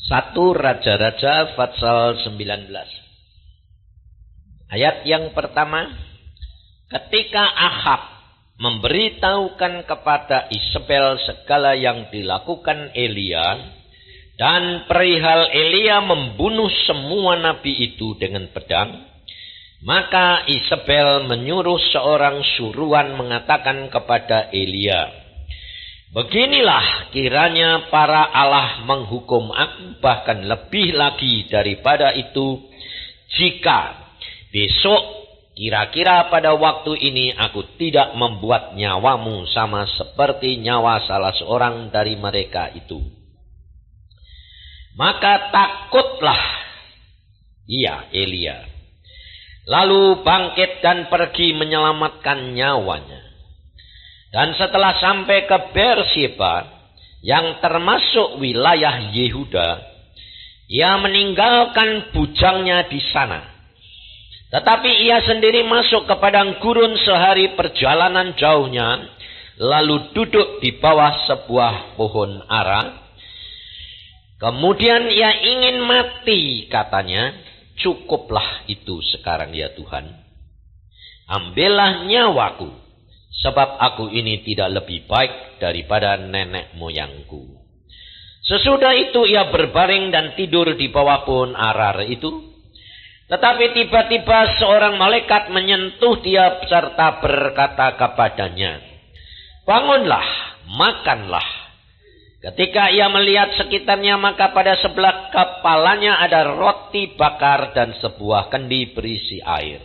1 Raja-Raja pasal 19. Ayat yang pertama, ketika Ahab memberitahukan kepada Isabel segala yang dilakukan Elia, dan perihal Elia membunuh semua nabi itu dengan pedang, maka Isabel menyuruh seorang suruhan mengatakan kepada Elia, beginilah kiranya para Allah menghukum aku, bahkan lebih lagi daripada itu, jika besok kira-kira pada waktu ini aku tidak membuat nyawamu sama seperti nyawa salah seorang dari mereka itu. Maka takutlah ia, Elia, lalu bangkit dan pergi menyelamatkan nyawanya. Dan setelah sampai ke Beersheba, yang termasuk wilayah Yehuda, ia meninggalkan bujangnya di sana. Tetapi ia sendiri masuk ke padang gurun sehari perjalanan jauhnya, lalu duduk di bawah sebuah pohon ara. Kemudian ia ingin mati, katanya, cukuplah itu sekarang ya Tuhan. Ambillah nyawaku, sebab aku ini tidak lebih baik daripada nenek moyangku. Sesudah itu ia berbaring dan tidur di bawah pohon arar itu. Tetapi tiba-tiba seorang malaikat menyentuh dia serta berkata kepadanya, bangunlah, makanlah. Ketika ia melihat sekitarnya, maka pada sebelah kepalanya ada roti bakar dan sebuah kendi berisi air.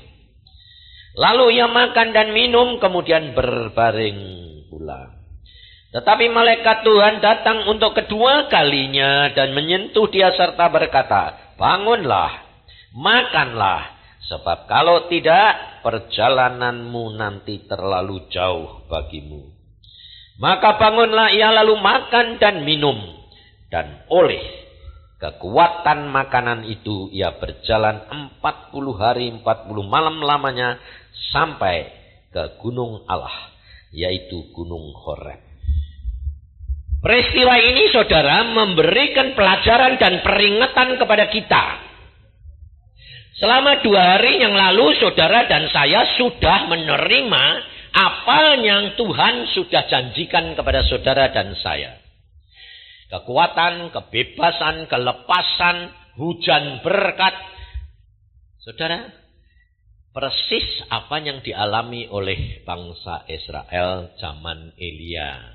Lalu ia makan dan minum, kemudian berbaring pula. Tetapi malaikat Tuhan datang untuk kedua kalinya dan menyentuh dia serta berkata, bangunlah, makanlah, sebab kalau tidak, perjalananmu nanti terlalu jauh bagimu. Maka bangunlah ia lalu makan dan minum, dan oleh kekuatan makanan itu ia berjalan 40 hari 40 malam lamanya sampai ke gunung Allah, yaitu gunung Horeb. Peristiwa ini, saudara, memberikan pelajaran dan peringatan kepada kita. Selama 2 hari yang lalu, saudara dan saya sudah menerima apa yang Tuhan sudah janjikan kepada saudara dan saya. Kekuatan, kebebasan, kelepasan, hujan berkat. Saudara, persis apa yang dialami oleh bangsa Israel zaman Elia.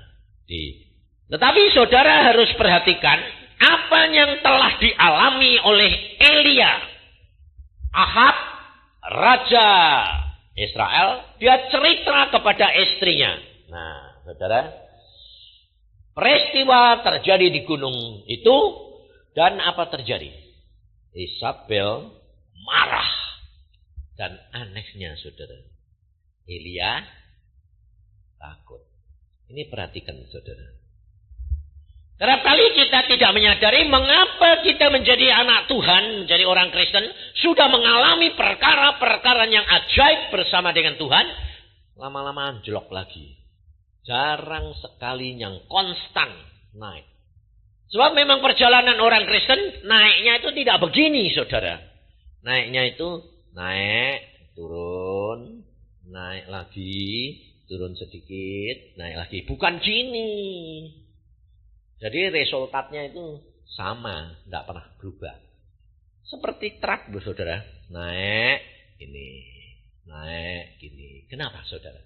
Tetapi saudara harus perhatikan apa yang telah dialami oleh Elia. Ahab, raja Israel, dia cerita kepada istrinya. Nah, saudara, peristiwa terjadi di gunung itu, dan apa terjadi? Isabel marah. Dan anehnya, saudara, Elia takut. Ini perhatikan, saudara. Kerap kali kita tidak menyadari mengapa kita menjadi anak Tuhan, menjadi orang Kristen, sudah mengalami perkara-perkara yang ajaib bersama dengan Tuhan, lama-lama anjlok lagi. Jarang sekali yang konstan naik. Sebab memang perjalanan orang Kristen naiknya itu tidak begini, saudara. Naiknya itu naik, turun, naik lagi, turun sedikit, naik lagi. Bukan gini. Jadi resultatnya itu sama, tidak pernah berubah. Seperti truk, saudara. Naik, ini, naik, gini. Kenapa, saudara?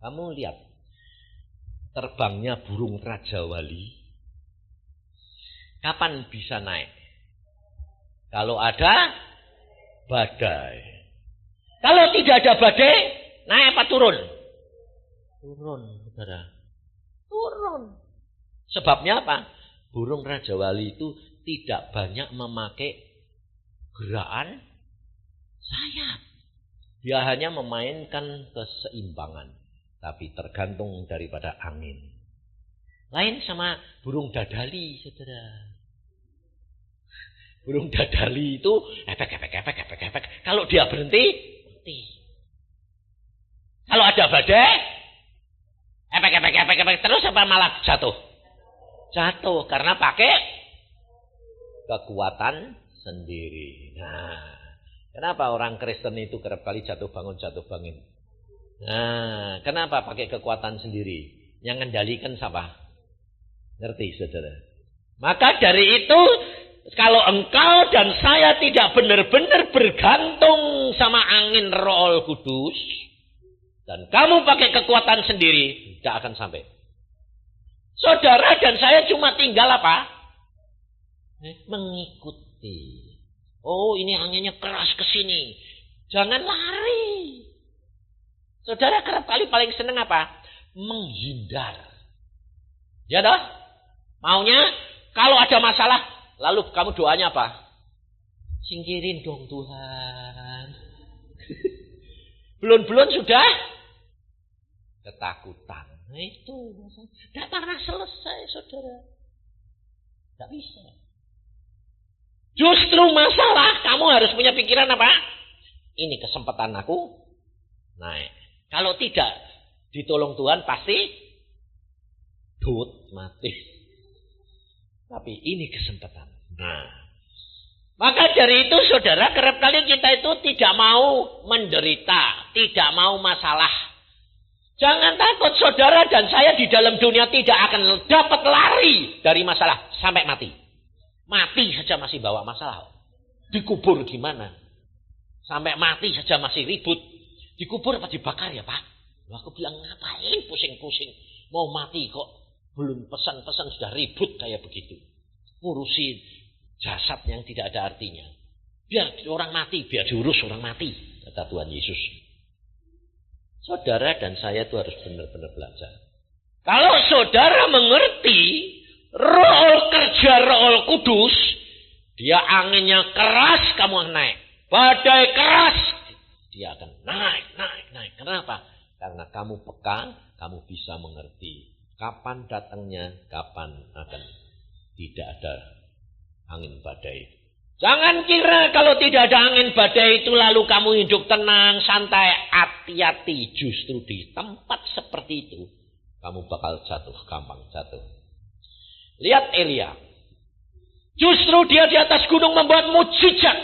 Kamu lihat terbangnya burung Raja Wali. Kapan bisa naik? Kalau ada badai. Kalau tidak ada badai, naik apa turun? Turun, saudara. Turun. Sebabnya apa? Burung Raja Wali itu tidak banyak memakai gerakan sayap. Dia hanya memainkan keseimbangan. Tapi tergantung daripada angin. Lain sama burung dadali, saudara. Burung dadali itu efek. Kalau dia berhenti, mati. Kalau ada badai, efek terus apa malah jatuh? Jatuh karena pakai kekuatan sendiri. Nah, kenapa orang Kristen itu kerap kali jatuh bangun? Nah, kenapa pakai kekuatan sendiri? Yang ngendalikan siapa? Ngerti, saudara? Maka dari itu, kalau engkau dan saya tidak benar-benar bergantung sama angin Roh Kudus, dan kamu pakai kekuatan sendiri, tidak akan sampai. Saudara dan saya cuma tinggal apa? Mengikuti. Oh, ini anginnya keras ke sini. Jangan lari. Saudara kerap kali paling senang apa? Menghindar. Ya dah? Maunya kalau ada masalah, lalu kamu doanya apa? Singkirin dong Tuhan. Belum sudah ketakutan. Nah itu tidak pernah selesai, saudara. Tidak bisa. Justru masalah kamu harus punya pikiran apa? Ini kesempatan aku naik. Kalau tidak ditolong Tuhan pasti mati. Tapi ini kesempatan. Nah, maka dari itu saudara, kerap kali kita itu tidak mau menderita, tidak mau masalah. Jangan takut, saudara dan saya di dalam dunia tidak akan dapat lari dari masalah sampai mati. Mati saja masih bawa masalah. Dikubur gimana? Sampai mati saja masih ribut. Dikubur apa dibakar ya Pak? Aku bilang ngapain pusing-pusing. Mau mati kok belum pesan-pesan sudah ribut kayak begitu. Ngurusin jasad yang tidak ada artinya. Biar orang mati, biar diurus orang mati. Kata Tuhan Yesus. Saudara dan saya itu harus benar-benar belajar. Kalau saudara mengerti kerja Roh Kudus, dia anginnya keras, kamu naik. Badai keras, dia akan naik. Kenapa? Karena kamu peka, kamu bisa mengerti kapan datangnya, kapan akan tidak ada angin badai. Jangan kira kalau tidak ada angin badai itu lalu kamu hidup tenang, santai, hati-hati. Justru di tempat seperti itu, kamu bakal jatuh, gampang jatuh. Lihat Elia. Justru dia di atas gunung membuat mujizat.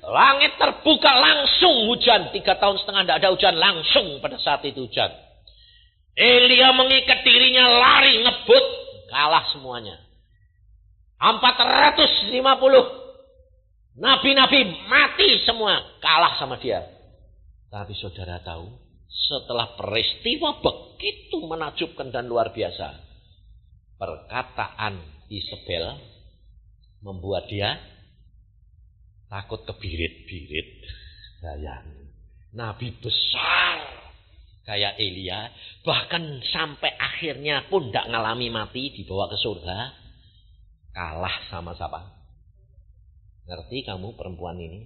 Langit terbuka langsung hujan. 3,5 tahun tidak ada hujan. Langsung pada saat itu hujan. Elia mengikat dirinya lari ngebut. Kalah semuanya. 450 nabi-nabi mati semua. Kalah sama dia. Tapi saudara tahu. Setelah peristiwa begitu menakjubkan dan luar biasa. Perkataan Isabel membuat dia takut kebirit-birit. Bayangin. Nabi besar kayak Elia. Bahkan sampai akhirnya pun tidak ngalami mati. Dibawa ke surga. Kalah sama siapa? Ngerti kamu perempuan ini?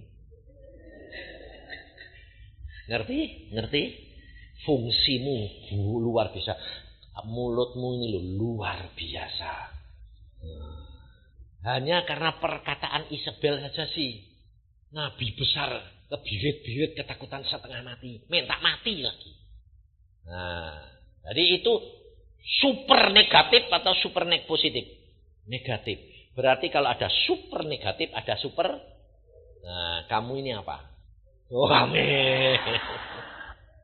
Ngerti? Fungsimu luar biasa. Mulutmu ini luar biasa. Hanya karena perkataan Isabel saja sih. Nabi besar, kebirit-birit, ketakutan setengah mati. Minta mati lagi. Nah, jadi itu super negatif atau super positif? Negatif. Berarti kalau ada super negatif, ada super. Nah, kamu ini apa? Oh, amin.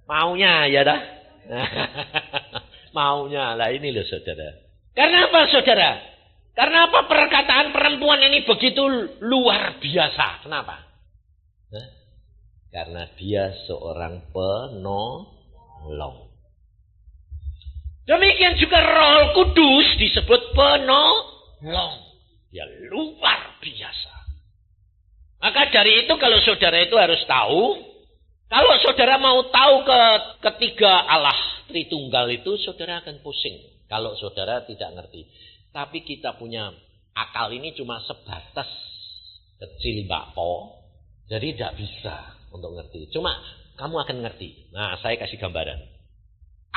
Maunya ya dah. Maunya lah ini loh saudara. Karena apa saudara? Karena apa perkataan perempuan ini begitu luar biasa? Kenapa? Karena dia seorang penolong. Demikian juga Roh Kudus disebut penolong. Dia luar biasa. Maka dari itu kalau saudara itu harus tahu. Kalau saudara mau tahu ketiga Allah Tritunggal itu, saudara akan pusing. Kalau saudara tidak ngerti. Tapi kita punya akal ini cuma sebatas kecil bakpo. Jadi tidak bisa untuk ngerti. Cuma kamu akan ngerti. Nah, saya kasih gambaran.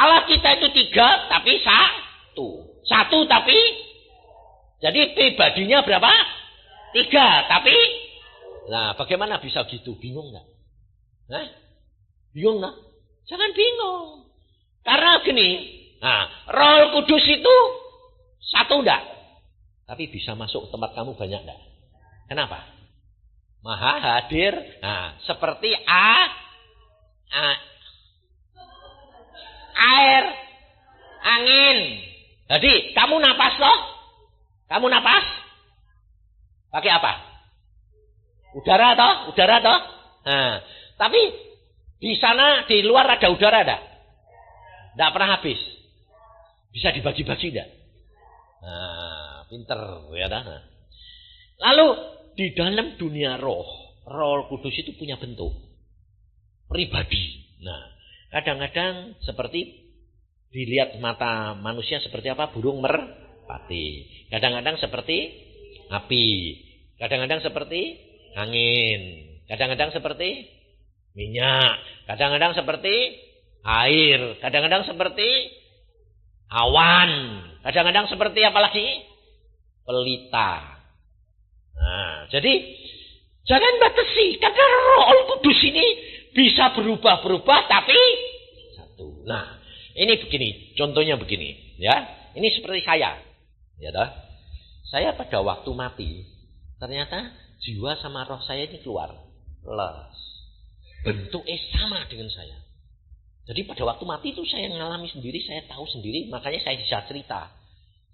Allah kita itu 3 tapi 1. 1 tapi. Jadi pribadinya berapa? 3 tapi. Nah, bagaimana bisa gitu? Bingung nggak? Bingung nggak? Jangan bingung. Karena gini. Nah, Roh Kudus itu 1 enggak? Tapi bisa masuk ke tempat kamu banyak enggak? Kenapa? Maha hadir. Nah, seperti air, angin. Jadi, kamu napas loh. Kamu napas? Pakai apa? Udara toh? Nah, tapi di sana, di luar ada udara enggak? Enggak pernah habis. Bisa dibagi-bagi enggak? Nah, pinter ya dah. Lalu di dalam dunia roh kudus itu punya bentuk pribadi. Nah, kadang-kadang seperti dilihat mata manusia seperti apa? Burung merpati. Kadang-kadang seperti api. Kadang-kadang seperti angin. Kadang-kadang seperti minyak. Kadang-kadang seperti air. Kadang-kadang seperti awan. Kadang-kadang seperti apa lagi? Pelita. Nah, jadi jangan batasi. Karena Roh Kudus ini bisa berubah-berubah tapi satu. Nah, ini begini. Contohnya begini. Ya, ini seperti saya. Ya dah. Saya pada waktu mati, ternyata jiwa sama roh saya ini keluar. Les. Bentuknya sama dengan saya. Jadi pada waktu mati itu saya ngalami sendiri, saya tahu sendiri, makanya saya bisa cerita.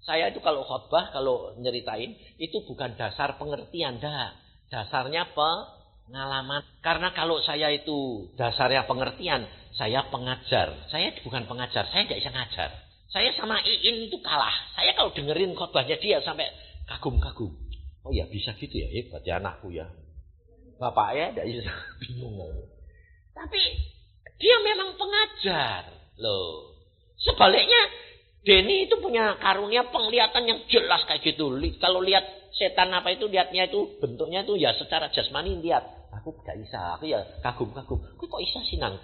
Saya itu kalau khotbah, kalau nyeritain, itu bukan dasar pengertian, dah. Dasarnya pengalaman. Karena kalau saya itu dasarnya pengertian, saya pengajar. Saya bukan pengajar, saya tidak bisa ngajar. Saya sama Iin itu kalah. Saya kalau dengerin khotbahnya dia sampai kagum-kagum. Oh ya bisa gitu ya, hebat ya anakku ya. Bapaknya tidak bisa bingung. Tapi dia memang pengajar. Loh. Sebaliknya Denny itu punya karunia penglihatan yang jelas kayak gitu. Kalau lihat setan apa itu, lihatnya itu bentuknya itu ya secara jasmani lihat. Aku gak bisa, aku ya kagum-kagum. Aku kok bisa sih nang?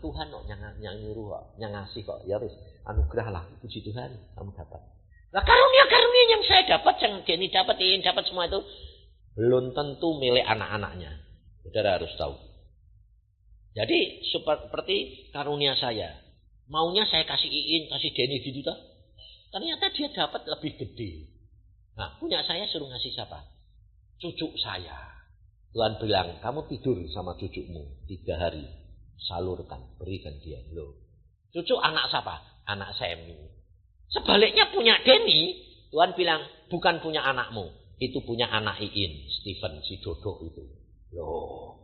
Tuhan kok yang nyuruh kok, yang ngasih kok. Ya wis, anugerah lah, puji Tuhan kamu dapat. Nah karunia-karunia yang saya dapat, yang Denny dapat semua itu belum tentu milik anak-anaknya. Saudara harus tahu. Jadi seperti karunia saya. Maunya saya kasih Iin, kasih Denny gitu tak. Ternyata dia dapat lebih gede. Nah, punya saya suruh ngasih siapa? Cucu saya. Tuhan bilang, kamu tidur sama cucumu 3 hari. Salurkan, berikan dia. Loh. Cucu anak siapa? Anak Semi. Sebaliknya punya Denny, Tuhan bilang, bukan punya anakmu. Itu punya anak Iin, Stephen, si Dodo itu. Loh.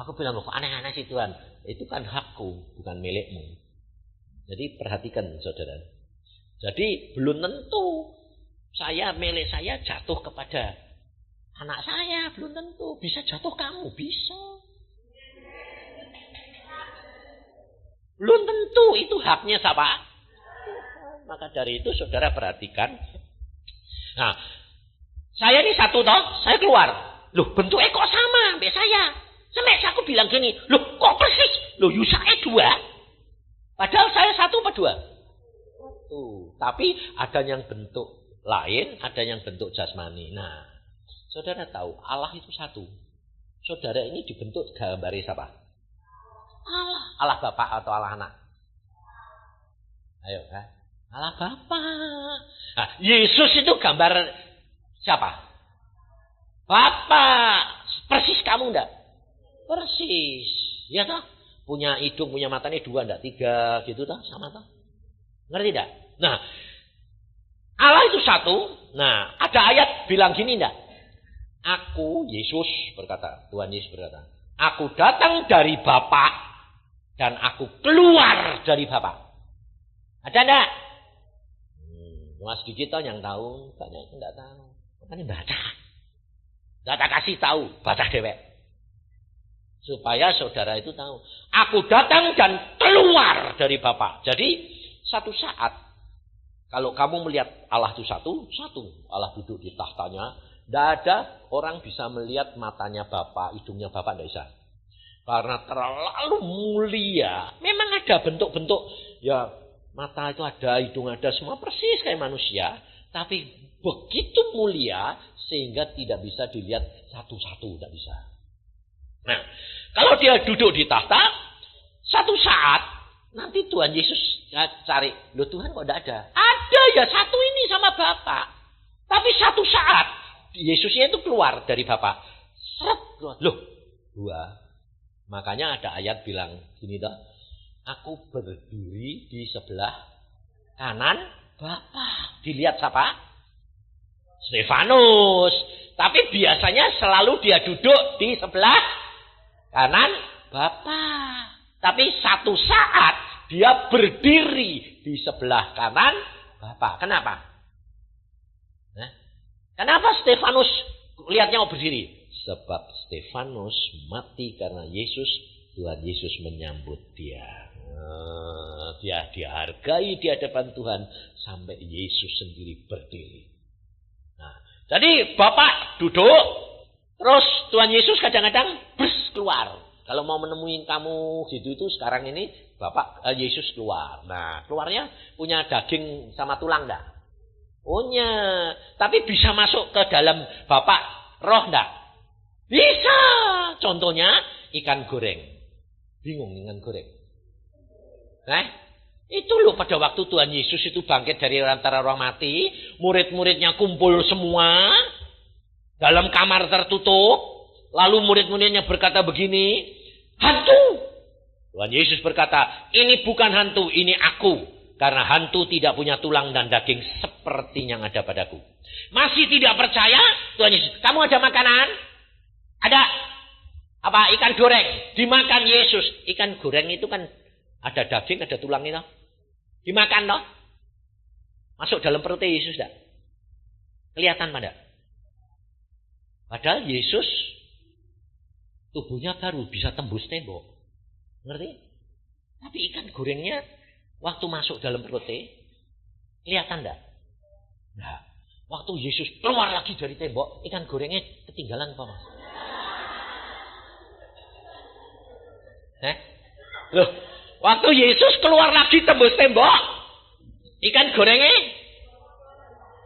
Aku bilang, kok aneh-aneh sih Tuhan. Itu kan hakku, bukan milikmu. Jadi perhatikan saudara. Jadi belum tentu milik saya jatuh kepada anak saya. Belum tentu. Bisa jatuh kamu. Bisa. Belum tentu itu haknya siapa? Maka dari itu saudara perhatikan. Nah, saya ini satu toh. Saya keluar. Loh bentuknya kok sama sampai saya. Sampai aku bilang gini. Loh kok persis? Loh Yusa'e 2. Padahal saya 1 apa 2? 1. Tapi ada yang bentuk lain, ada yang bentuk jasmani. Nah, saudara tahu Allah itu 1. Saudara ini dibentuk gambari siapa? Allah. Allah Bapak atau Allah Anak? Ayo, kan? Allah Bapak. Nah, Yesus itu gambar siapa? Bapak. Persis kamu enggak? Persis. Ya toh? Punya hidung, punya matanya 2, enggak 3 gitu toh, sama toh. Ngerti enggak? Nah, Allah itu 1. Nah, ada ayat bilang gini enggak? Aku, Yesus berkata, Tuhan Yesus berkata, aku datang dari Bapa dan aku keluar dari Bapa. Ada enggak? Mas sedikit toh yang tahu, banyak enggak tahu. Makanya baca. Enggak kasih tahu, baca dewek. Supaya saudara itu tahu. Aku datang dan keluar dari Bapa. Jadi satu saat. Kalau kamu melihat Allah itu satu. Allah duduk di tahtanya. Tidak ada orang bisa melihat matanya Bapa, hidungnya Bapa. Tidak bisa. Karena terlalu mulia. Memang ada bentuk-bentuk. Ya mata itu ada, hidung ada. Semua persis kayak manusia. Tapi begitu mulia. Sehingga tidak bisa dilihat satu-satu. Tidak bisa. Nah, kalau dia duduk di tahta, satu saat nanti Tuhan Yesus cari, loh Tuhan kok tidak ada? Ada ya satu ini sama Bapa. Tapi satu saat Yesusnya itu keluar dari Bapa. Seret keluar. Loh, dua. Makanya ada ayat bilang gini toh. Aku berdiri di sebelah kanan Bapa. Dilihat siapa? Stefanus. Tapi biasanya selalu dia duduk di sebelah kanan Bapa. Tapi satu saat dia berdiri di sebelah kanan Bapa. Kenapa? Nah, kenapa Stefanus lihatnya mau berdiri? Sebab Stefanus mati karena Yesus. Tuhan Yesus menyambut dia. Dia dihargai di hadapan Tuhan sampai Yesus sendiri berdiri. Nah, jadi Bapak duduk, terus Tuhan Yesus kadang-kadang keluar. Kalau mau menemuin kamu gitu itu sekarang ini Bapak Yesus keluar. Nah, keluarnya punya daging sama tulang enggak? Punya. Tapi bisa masuk ke dalam Bapak roh enggak? Bisa. Contohnya ikan goreng. Bingung ikan goreng. Itu loh pada waktu Tuhan Yesus itu bangkit dari antara orang mati, murid-muridnya kumpul semua dalam kamar tertutup, lalu murid-muridnya berkata begini, hantu. Tuhan Yesus berkata, ini bukan hantu, ini aku, karena hantu tidak punya tulang dan daging seperti yang ada padaku. Masih tidak percaya? Tuhan Yesus, kamu ada makanan? Ada apa? Ikan goreng, dimakan Yesus. Ikan goreng itu kan ada daging, ada tulang itu. Dimakan toh. Masuk dalam perut Yesus enggak? Kelihatan pada. Padahal Yesus tubuhnya baru bisa tembus tembok. Ngerti? Tapi ikan gorengnya waktu masuk dalam perut kelihatan enggak? Nah, waktu Yesus keluar lagi dari tembok, ikan gorengnya ketinggalan apa Mas? Loh, waktu Yesus keluar lagi tembus tembok, ikan gorengnya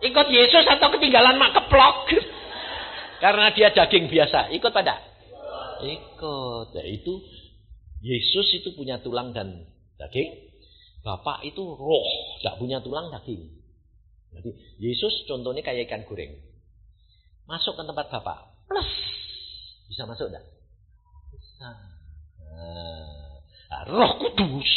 ikut Yesus atau ketinggalan mak keplok? Karena dia daging biasa, ikut pada? Ikut. Ya, itu Yesus itu punya tulang dan daging. Bapak itu roh, tidak punya tulang daging. Jadi Yesus contohnya kayak ikan goreng. Masuk ke tempat Bapak, plus bisa masuk enggak? Bisa. Nah, Roh Kudus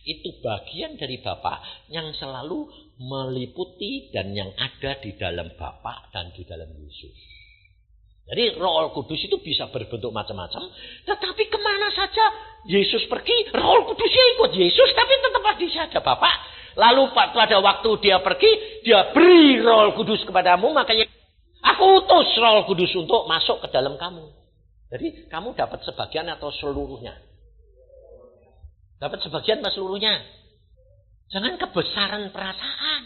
itu bagian dari Bapa yang selalu meliputi dan yang ada di dalam Bapa dan di dalam Yesus. Jadi Roh Kudus itu bisa berbentuk macam-macam, tetapi kemana saja Yesus pergi, Roh Kudusnya ikut Yesus, tapi tetap di ada Bapa. Lalu pada waktu dia pergi, dia beri Roh Kudus kepadamu, makanya aku utus Roh Kudus untuk masuk ke dalam kamu. Jadi kamu dapat sebagian atau seluruhnya? Dapat sebagian atau seluruhnya? Jangan kebesaran perasaan.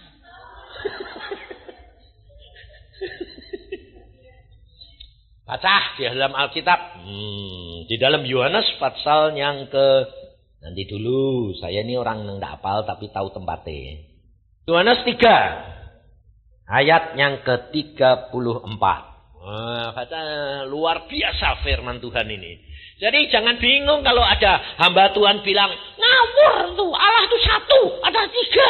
Baca di dalam Alkitab. Di dalam Yohanes pasal yang nanti dulu. Saya ini orang yang tidak hafal tapi tahu tempatnya. Yohanes 3. Ayat yang ke-34. Baca, luar biasa firman Tuhan ini. Jadi jangan bingung kalau ada hamba Tuhan bilang, ngawur tuh, Allah itu satu, ada tiga.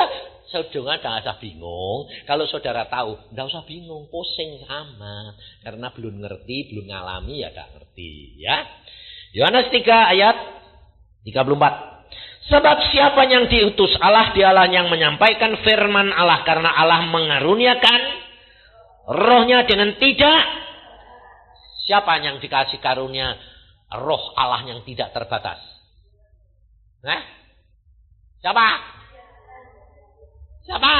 Saudara jangan usah bingung. Kalau saudara tahu, tidak usah bingung, pusing sama. Karena belum ngerti, belum ngalami, ya tidak ngerti. Ya. Yohanes 3 ayat 34. Sebab siapa yang diutus Allah, dialah yang menyampaikan firman Allah. Karena Allah mengaruniakan rohnya dengan tidak. Siapa yang dikasih karunia roh Allah yang tidak terbatas? Siapa? Siapa?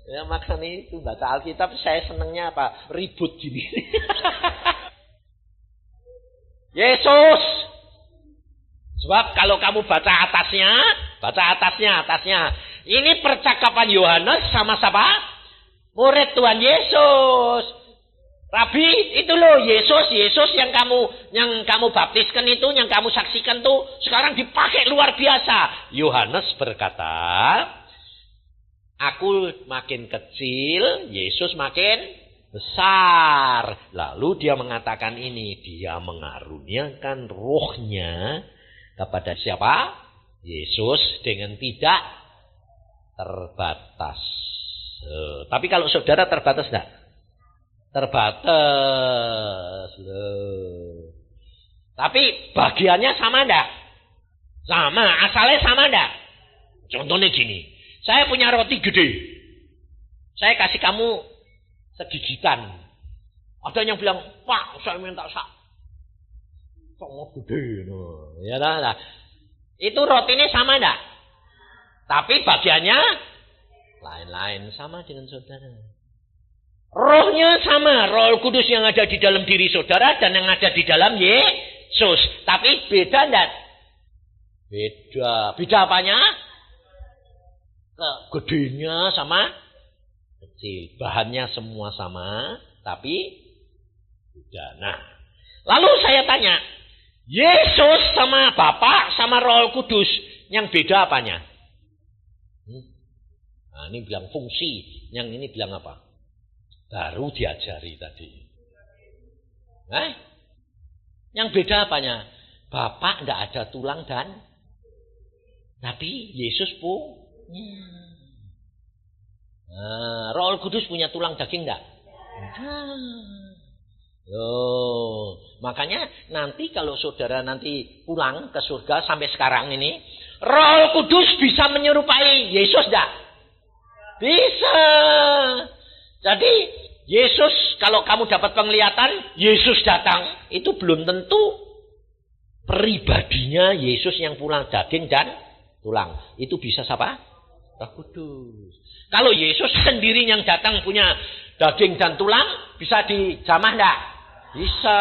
Ya makanya itu baca Alkitab saya senengnya apa? Ribut gini. Yesus. Sebab kalau kamu baca atasnya. Ini percakapan Yohanes sama siapa? Murid Tuhan Yesus. Rabi, itu loh Yesus yang kamu baptiskan itu, yang kamu saksikan tuh sekarang dipakai luar biasa. Yohanes berkata, aku makin kecil, Yesus makin besar. Lalu dia mengatakan ini, dia mengaruniakan rohnya kepada siapa? Yesus dengan tidak terbatas. Tapi kalau saudara terbatas enggak? Terbatas. Tapi bagiannya sama enggak? Sama, asalnya sama enggak? Contohnya gini, saya punya roti gede. Saya kasih kamu segigitan. Ada yang bilang, "Pak, saya minta sak. Sangat gede." Ya lah. Itu rotinya sama enggak? Tapi bagiannya lain-lain, sama dengan saudara. Rohnya sama, Roh Kudus yang ada di dalam diri saudara dan yang ada di dalam Yesus. Tapi beda enggak? Beda. Beda apanya? Gedenya sama kecil. Bahannya semua sama, tapi beda. Nah, lalu saya tanya, Yesus sama Bapa sama Roh Kudus, yang beda apanya? Nah, ini bilang fungsi, yang ini bilang apa? Baru diajari tadi. Yang beda apanya? Bapa enggak ada tulang dan tapi Yesus punya. Roh Kudus punya tulang daging enggak? Makanya nanti kalau saudara nanti pulang ke surga sampai sekarang ini, Roh Kudus bisa menyerupai Yesus enggak? Bisa. Jadi Yesus, kalau kamu dapat penglihatan, Yesus datang, itu belum tentu pribadinya Yesus yang pulang daging dan tulang. Itu bisa siapa? Roh Kudus. Kalau Yesus sendiri yang datang punya daging dan tulang, bisa dijamah enggak? Bisa.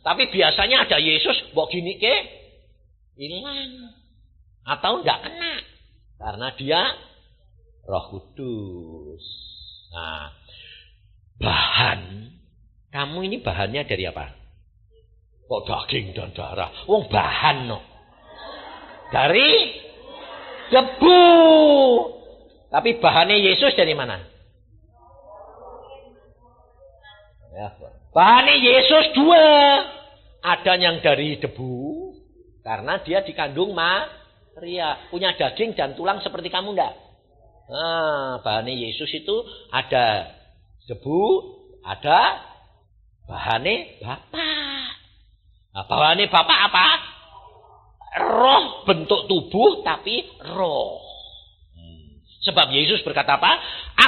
Tapi biasanya ada Yesus, mbok gini ke, hilang. Atau enggak kena. Karena dia Roh Kudus. Nah, bahan. Kamu ini bahannya dari apa? Kok daging dan darah? Wong bahan no. Dari debu. Tapi bahannya Yesus dari mana? Ya, bahannya Yesus dua. Ada yang dari debu. Karena dia dikandung Maria. Punya daging dan tulang seperti kamu enggak? Bahannya Yesus itu ada debu, ada bahannya Bapa. Nah, bahannya Bapa apa? Roh, bentuk tubuh tapi roh. Sebab Yesus berkata apa?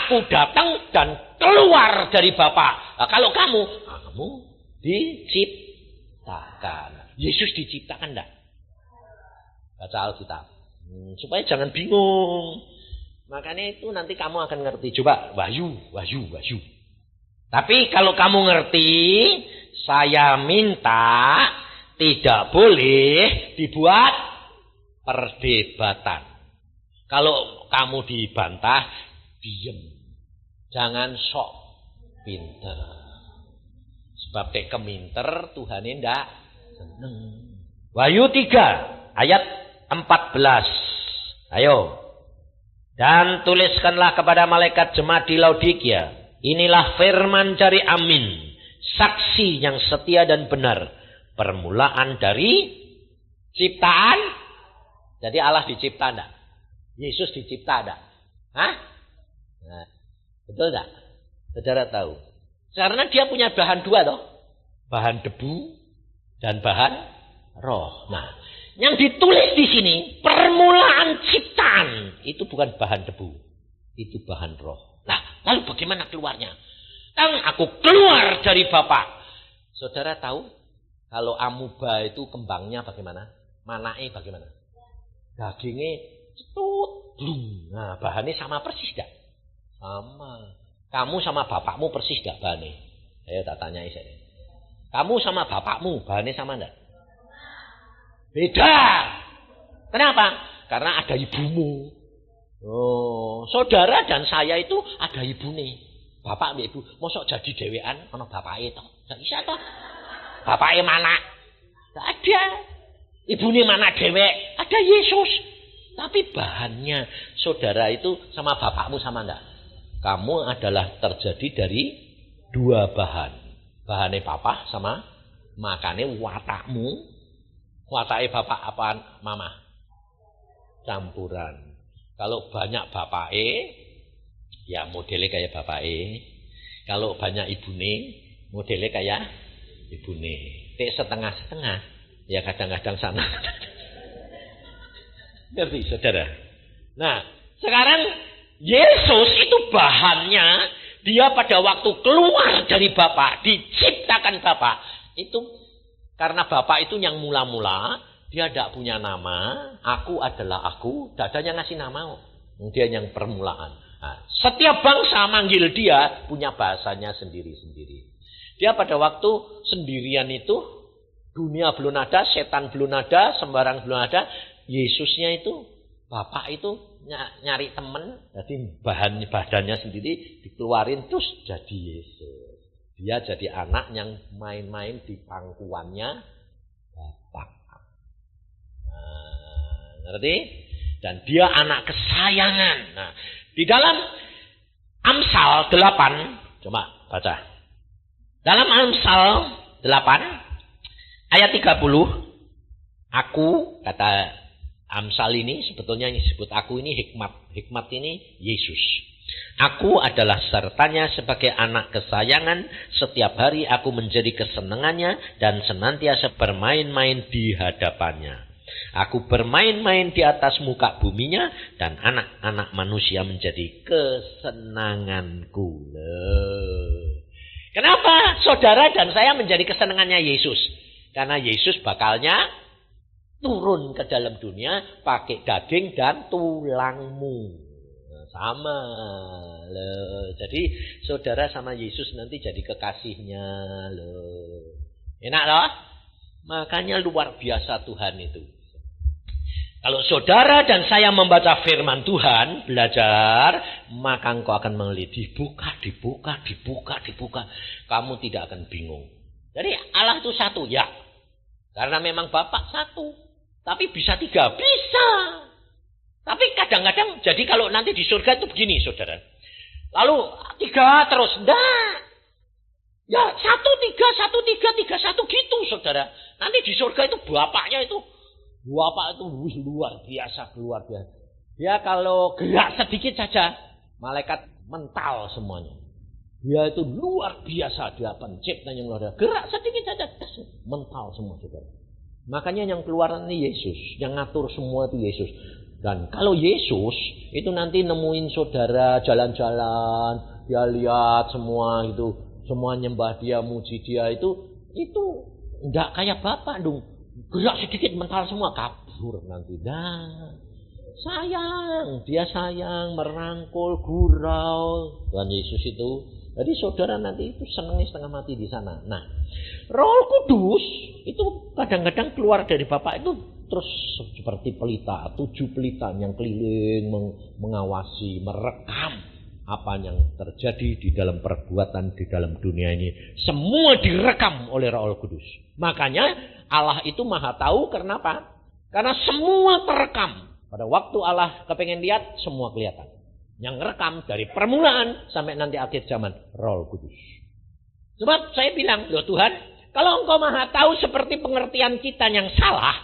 Aku datang dan keluar dari Bapa. Nah, kalau kamu diciptakan. Yesus diciptakan enggak? Baca Alkitab. Supaya jangan bingung. Makanya itu nanti kamu akan ngerti. Coba Wahyu. Tapi kalau kamu ngerti, saya minta tidak boleh dibuat perdebatan. Kalau kamu dibantah, diem. Jangan sok pinter. Sebab dek keminter Tuhan ndak seneng. Wahyu 3 ayat 14. Ayo. Dan tuliskanlah kepada malaikat jemaat di Laodikia. Inilah firman dari Amin. Saksi yang setia dan benar. Permulaan dari ciptaan. Jadi Allah dicipta enggak? Yesus dicipta enggak? Hah? Nah, betul enggak? Saudara tahu. Karena dia punya bahan dua toh. Bahan debu dan bahan roh. Nah, yang ditulis di sini, permulaan ciptaan. Itu bukan bahan debu. Itu bahan roh. Nah, lalu bagaimana keluarnya? Aku keluar dari Bapa. Saudara tahu, kalau amuba itu kembangnya bagaimana? Manake bagaimana? Dagingnya cetut, blung. Nah, bahannya sama persis gak? Sama. Kamu sama bapakmu persis gak bahannya? Ayo tak tanyai saya. Kamu sama bapakmu bahannya sama enggak? Beda. Kenapa? Karena ada ibumu. Saudara dan saya itu ada ibune. Bapak mbek ibu, mosok jadi dhewean ana bapake to. Enggak bisa to. Bapake mana? Enggak ada. Ibune mana dhewek? Ada Yesus. Tapi bahannya saudara itu sama bapakmu sama enggak? Kamu adalah terjadi dari dua bahan. Bahannya papa sama makane watakmu. Watake bapak apaan? Mama. Campuran. Kalau banyak bapake, ya modelnya kayak bapake. Kalau banyak ibune, modelnya kayak ibune. Setengah-setengah, ya kadang-kadang sana. Ngerti, saudara? Nah, sekarang Yesus itu bahannya, dia pada waktu keluar dari Bapa, diciptakan Bapa. Itu karena Bapa itu yang mula-mula, dia tidak punya nama, aku adalah aku, tidak ada yang ngasih nama. Dia yang permulaan. Nah, setiap bangsa manggil dia punya bahasanya sendiri-sendiri. Dia pada waktu sendirian itu, dunia belum ada, setan belum ada, sembarang belum ada. Yesusnya itu, Bapak itu nyari teman, jadi badannya sendiri dikeluarin terus jadi Yesus. Dia jadi anak yang main-main di pangkuannya Bapak. Nah, ngerti? Dan dia anak kesayangan. Nah, di dalam Amsal 8, coba baca. Dalam Amsal 8 ayat 30, aku, kata Amsal ini sebetulnya yang disebut aku ini hikmat. Hikmat ini Yesus. Aku adalah sertanya sebagai anak kesayangan. Setiap hari aku menjadi kesenangannya dan senantiasa bermain-main di hadapannya. Aku bermain-main di atas muka buminya dan anak-anak manusia menjadi kesenanganku. Kenapa saudara dan saya menjadi kesenangannya Yesus? Karena Yesus bakalnya turun ke dalam dunia pakai daging dan tulangmu. Nah, sama. Jadi saudara sama Yesus nanti jadi kekasihnya. Enak loh? Makanya luar biasa Tuhan itu. Kalau saudara dan saya membaca firman Tuhan, belajar, maka engkau akan melihat dibuka. Kamu tidak akan bingung. Jadi Allah itu satu, ya. Karena memang Bapak satu. Tapi bisa tiga, bisa. Tapi kadang-kadang, jadi kalau nanti di surga itu begini, saudara. Lalu tiga terus, enggak. Ya satu tiga satu gitu, saudara. Nanti di surga itu Bapaknya itu. Bapak itu luar biasa. Dia kalau gerak sedikit saja, malaikat mental semuanya. Dia itu luar biasa. Dia pencipta yang luar biasa. Gerak sedikit saja, mental semua, saudara. Makanya yang keluar ini Yesus. Yang ngatur semua itu Yesus. Dan kalau Yesus itu nanti nemuin saudara jalan-jalan. Dia lihat semua itu. Semua nyembah dia, muji dia itu enggak kayak Bapak dong. Gerak sedikit mental semua, kabur nanti. Dah. Sayang, dia sayang, merangkul, gurau. Tuhan Yesus itu. Jadi saudara nanti itu senangnya setengah mati di sana. Nah, Roh Kudus itu kadang-kadang keluar dari Bapak itu terus seperti pelita, 7 pelita yang keliling mengawasi, merekam apa yang terjadi di dalam perbuatan di dalam dunia ini. Semua direkam oleh Roh Kudus. Makanya Allah itu maha tahu. Kenapa? Karena semua terekam. Pada waktu Allah kepengen lihat, semua kelihatan. Yang rekam dari permulaan sampai nanti akhir zaman, Roh Kudus. Sebab saya bilang, loh Tuhan, kalau engkau maha tahu seperti pengertian kita yang salah,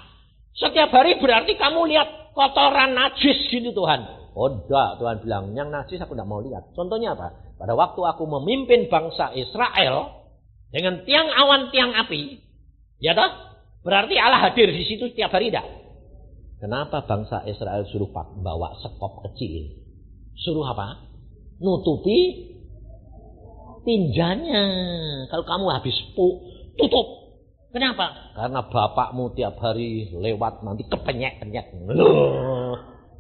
setiap hari berarti kamu lihat kotoran najis gitu Tuhan. Oh enggak, Tuhan bilang, yang najis aku tidak mau lihat. Contohnya apa? Pada waktu aku memimpin bangsa Israel dengan tiang awan, tiang api, ya toh? Berarti Allah hadir di situ setiap hari tidak? Kenapa bangsa Israel suruh bawa sekop kecil? Suruh apa? Nutupi tinjanya. Kalau kamu habis tutup. Kenapa? Karena bapakmu tiap hari lewat nanti kepenyek-penyek.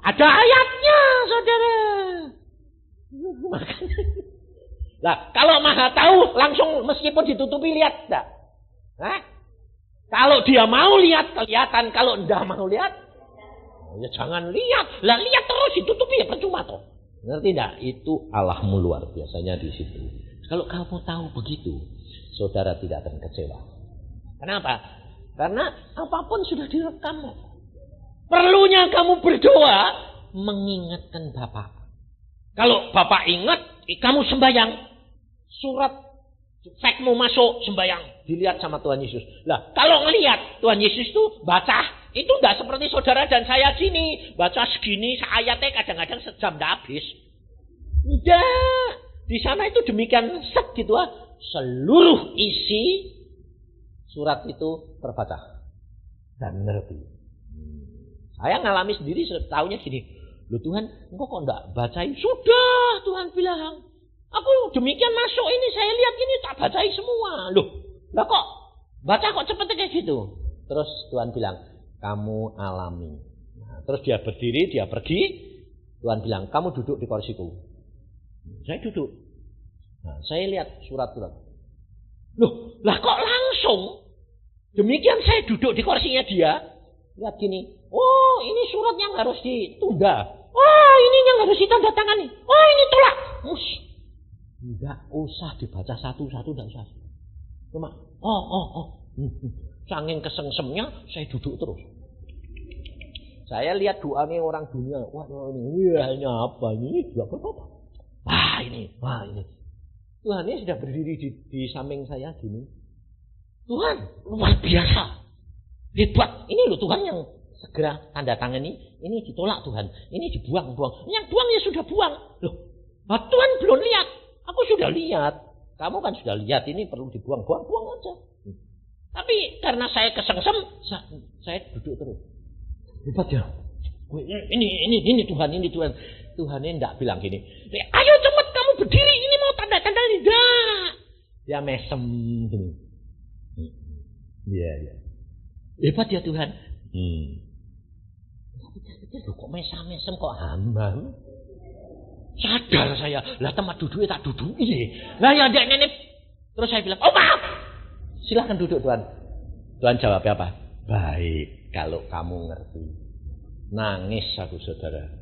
Ada ayatnya, saudara. Makanya. Nah, kalau maha tahu, langsung meskipun ditutupi lihat enggak? Hah? Kalau dia mau lihat, kelihatan. Kalau enggak mau lihat, ya jangan lihat. Lah lihat terus ditutupi ya percuma toh. Ngerti enggak? Itu Allahmu luar biasanya di situ. Kalau kamu tahu begitu, saudara tidak akan kecewa. Kenapa? Karena apapun sudah direkam. Perlunya kamu berdoa mengingatkan Bapak. Kalau Bapak ingat, kamu sembahyang. Surat faktmu masuk sembahyang. Dilihat sama Tuhan Yesus. Lah, kalau ngelihat Tuhan Yesus itu baca itu enggak seperti saudara dan saya gini. Baca segini, ayatnya kadang-kadang sejam enggak habis. Enggak. Di sana itu demikian set gitu ah. Seluruh isi surat itu terbaca. Dan ngerti. Saya ngalami sendiri tahunya gini. Loh Tuhan, engkau kok enggak bacain? Sudah, Tuhan bilang. Aku demikian masuk ini, saya lihat ini tak bacain semua. Loh, lah kok baca kok cepet kayak gitu? Terus Tuhan bilang, kamu alami. Nah, terus dia berdiri, dia pergi. Tuhan bilang, kamu duduk di kursiku. Saya duduk. Nah, saya lihat surat-surat. Loh, lah kok langsung? Demikian saya duduk di kursinya dia. Lihat gini. Oh, ini surat yang harus ditunda. Oh, ini yang harus ditandatangani. Oh, ini tolak. Enggak usah dibaca satu-satu, enggak usah. Cuma, saking kesengsemnya, saya duduk terus. Saya lihat doanya orang dunia. Wah, ini apa? Ini apa? Wah, ini. Tuhan ini sudah berdiri di samping saya gini. Tuhan, luar biasa. Hebat. Ini loh Tuhan yang segera tanda tangan ini ditolak Tuhan. Ini dibuang. Yang buang ya sudah buang. Loh, Tuhan belum lihat. Aku sudah lihat. Kamu kan sudah lihat ini perlu dibuang. Buang aja. Tapi karena saya kesengsem, saya duduk terus. Hebat ya. Ini Tuhan, ini Tuhan. Tuhan ini tidak bilang gini. Ayo cepat kamu berdiri. Ini mau tanda-tanda ini. Tidak. Dia mesem gini. Iya. Hebat ya Tuhan. Kok mesem kok hambang? Sadar saya, lah tempat duduknya tak duduk ini. Lah ya nenek. Terus saya bilang, oh maaf. Silahkan duduk Tuhan. Tuhan jawabnya apa? Baik, kalau kamu ngerti. Nangis aku saudara.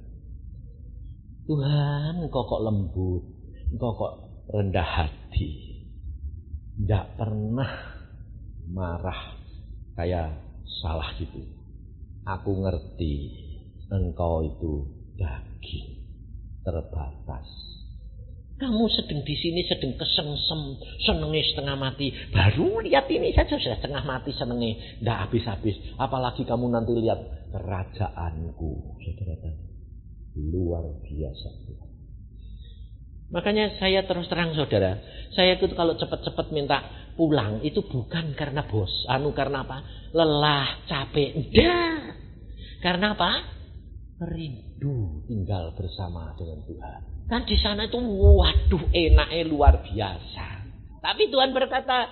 Tuhan, engkau kok lembut, engkau kok rendah hati. Tidak pernah marah kayak salah gitu. Aku ngerti engkau itu daging. Terbatas. Kamu sedang di sini sedang kesengsem, senengnya setengah mati. Baru lihat ini saja sudah setengah mati senengnya, tidak habis-habis. Apalagi kamu nanti lihat kerajaanku, saudara. Luar biasa. Makanya saya terus terang saudara, saya itu kalau cepat-cepat minta pulang itu bukan karena karena apa? Lelah, capek, enggak. Karena apa? Rindu tinggal bersama dengan Tuhan. Kan di sana itu waduh enaknya luar biasa. Tapi Tuhan berkata,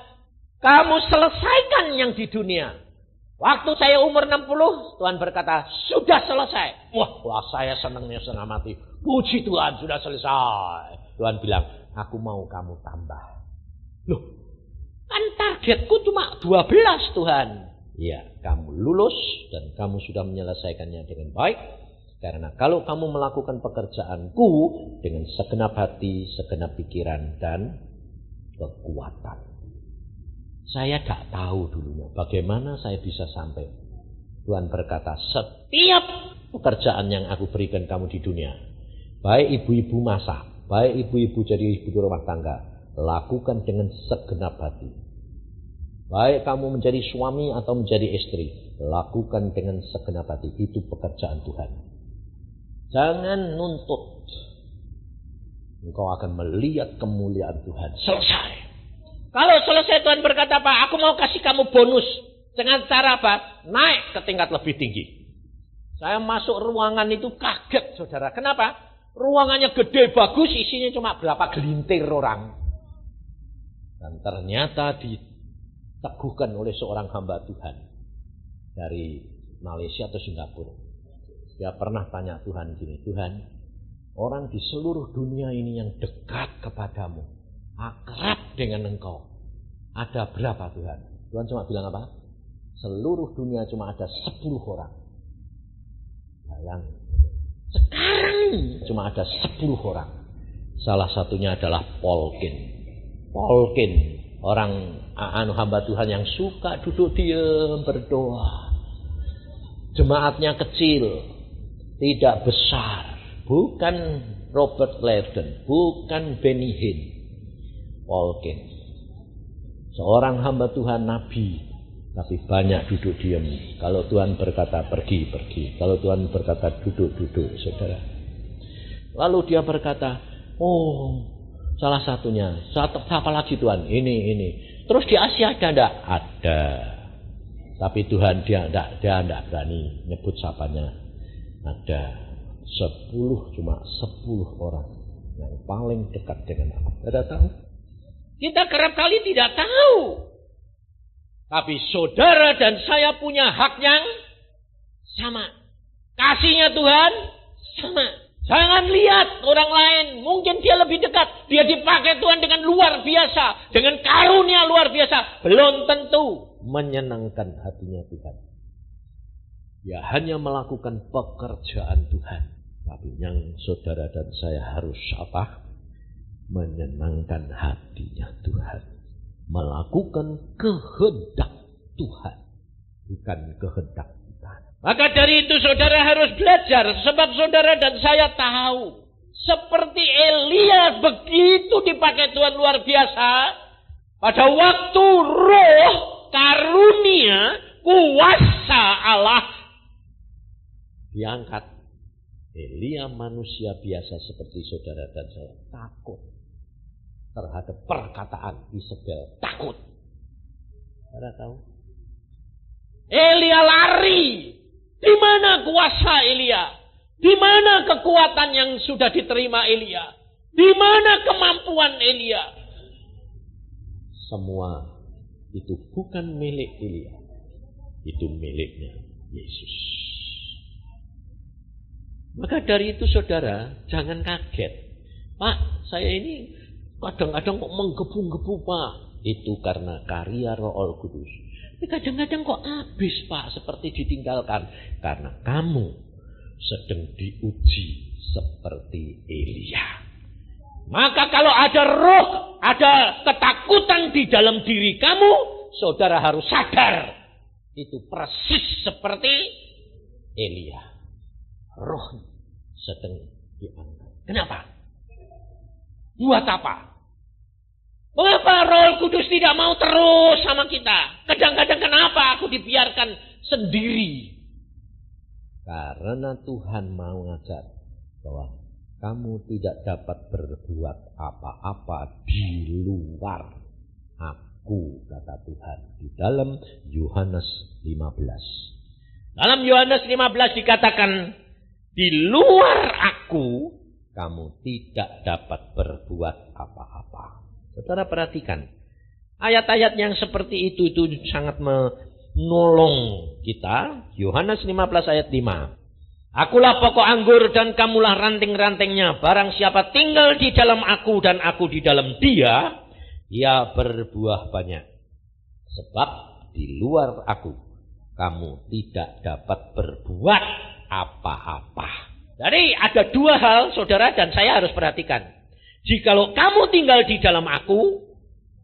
kamu selesaikan yang di dunia. Waktu saya umur 60, Tuhan berkata, sudah selesai. Wah, saya senangnya setengah mati. Puji Tuhan, sudah selesai. Tuhan bilang, aku mau kamu tambah. Loh, kan targetku cuma 12 Tuhan. Ya, kamu lulus dan kamu sudah menyelesaikannya dengan baik. Karena kalau kamu melakukan pekerjaanku dengan segenap hati, segenap pikiran, dan kekuatan. Saya tak tahu dulunya bagaimana saya bisa sampai. Tuhan berkata, setiap pekerjaan yang aku berikan kamu di dunia, baik ibu-ibu masak, baik ibu-ibu jadi ibu rumah tangga, lakukan dengan segenap hati. Baik kamu menjadi suami atau menjadi istri, lakukan dengan segenap hati. Itu pekerjaan Tuhan. Jangan nuntut. Engkau akan melihat kemuliaan Tuhan. Selesai. Kalau selesai Tuhan berkata apa? Aku mau kasih kamu bonus. Dengan cara apa? Naik ke tingkat lebih tinggi. Saya masuk ruangan itu kaget saudara. Kenapa? Ruangannya gede, bagus. Isinya cuma berapa gelintir orang. Dan ternyata diteguhkan oleh seorang hamba Tuhan. Dari Malaysia atau Singapura. Dia pernah tanya Tuhan gini, Tuhan, orang di seluruh dunia ini yang dekat kepadamu, akrab dengan engkau, ada berapa Tuhan? Tuhan cuma bilang apa? Seluruh dunia cuma ada 10 orang. Bayangin. Sekarang cuma ada 10 orang. Salah satunya adalah Paul Kin, orang hamba Tuhan yang suka duduk diam berdoa. Jemaatnya kecil. Tidak besar. Bukan Robert Layton. Bukan Benny Hinn. Paul Kin. Seorang hamba Tuhan Nabi. Tapi banyak duduk diam. Kalau Tuhan berkata pergi, pergi. Kalau Tuhan berkata duduk, duduk, saudara. Lalu dia berkata, oh, salah satunya. Siapa lagi Tuhan? Ini. Terus di Asia ada enggak? Ada. Tapi Tuhan dia enggak berani nyebut sapanya. Ada 10, cuma 10 orang yang paling dekat dengan aku. Ada tahu? Kita kerap kali tidak tahu. Tapi saudara dan saya punya hak yang sama. Kasihnya Tuhan sama. Jangan lihat orang lain. Mungkin dia lebih dekat. Dia dipakai Tuhan dengan luar biasa. Dengan karunia luar biasa. Belum tentu menyenangkan hatinya Tuhan. Dia hanya melakukan pekerjaan Tuhan. Tapi yang saudara dan saya harus apa? Menyenangkan hatinya Tuhan. Melakukan kehendak Tuhan, bukan kehendak kita. Maka dari itu saudara harus belajar, sebab saudara dan saya tahu, seperti Elia begitu dipakai Tuhan luar biasa, pada waktu roh, karunia, kuasa Allah diangkat. Elia manusia biasa seperti saudara dan saya takut terhadap perkataan Isabel, takut. Anda tahu? Elia lari. Di mana kuasa Elia? Di mana kekuatan yang sudah diterima Elia? Di mana kemampuan Elia? Semua itu bukan milik Elia. Itu miliknya Yesus. Maka dari itu saudara, jangan kaget. Pak, saya ini kadang-kadang kok menggebu-gebu, Pak. Itu karena karya Roh Kudus. Tapi kadang-kadang kok habis, Pak, seperti ditinggalkan. Karena kamu sedang diuji seperti Elia. Maka kalau ada roh, ada ketakutan di dalam diri kamu, saudara harus sadar. Itu persis seperti Elia. Roh sedang diangkat. Kenapa? Buat apa? Mengapa Roh Kudus tidak mau terus sama kita? Kadang-kadang kenapa aku dibiarkan sendiri? Karena Tuhan mau ngajar bahwa kamu tidak dapat berbuat apa-apa di luar aku, kata Tuhan. Di dalam Yohanes 15. Dalam Yohanes 15 dikatakan, di luar aku, kamu tidak dapat berbuat apa-apa. Saudara perhatikan. Ayat-ayat yang seperti itu sangat menolong kita. Yohanes 15 ayat 5. Akulah pokok anggur dan kamulah ranting-rantingnya. Barang siapa tinggal di dalam aku dan aku di dalam dia, ia berbuah banyak. Sebab di luar aku, kamu tidak dapat berbuat apa-apa. Jadi ada dua hal saudara dan saya harus perhatikan. Jikalau kamu tinggal di dalam aku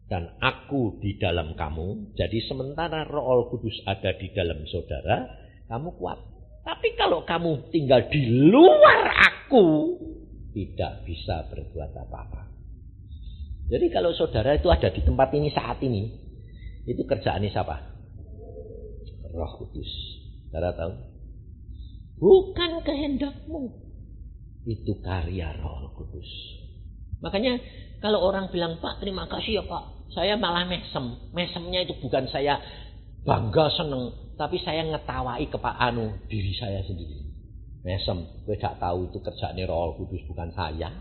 dan aku di dalam kamu, jadi sementara Roh Kudus ada di dalam saudara, kamu kuat. Tapi kalau kamu tinggal di luar aku, tidak bisa berbuat apa-apa. Jadi kalau saudara itu ada di tempat ini saat ini, itu kerjaannya siapa? Roh Kudus. Saudara tahu? Bukan kehendakmu. Itu karya Roh Kudus. Makanya kalau orang bilang, Pak terima kasih ya Pak, saya malah mesem. Mesemnya itu bukan saya bangga seneng, tapi saya ngetawai diri saya sendiri. Mesem, gue gak tahu itu kerjaan Roh Kudus bukan saya.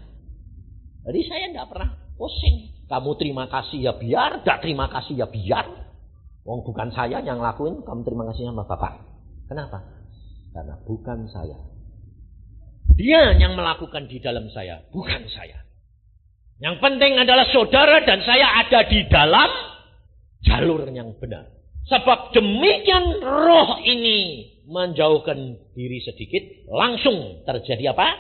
Jadi saya gak pernah pusing. Kamu terima kasih ya biar, gak terima kasih ya biar. Wong bukan saya yang lakuin, kamu terima kasih sama Bapak. Kenapa? Karena bukan saya. Dia yang melakukan di dalam saya, bukan saya. Yang penting adalah saudara dan saya ada di dalam jalur yang benar. Sebab demikian roh ini menjauhkan diri sedikit, langsung terjadi apa?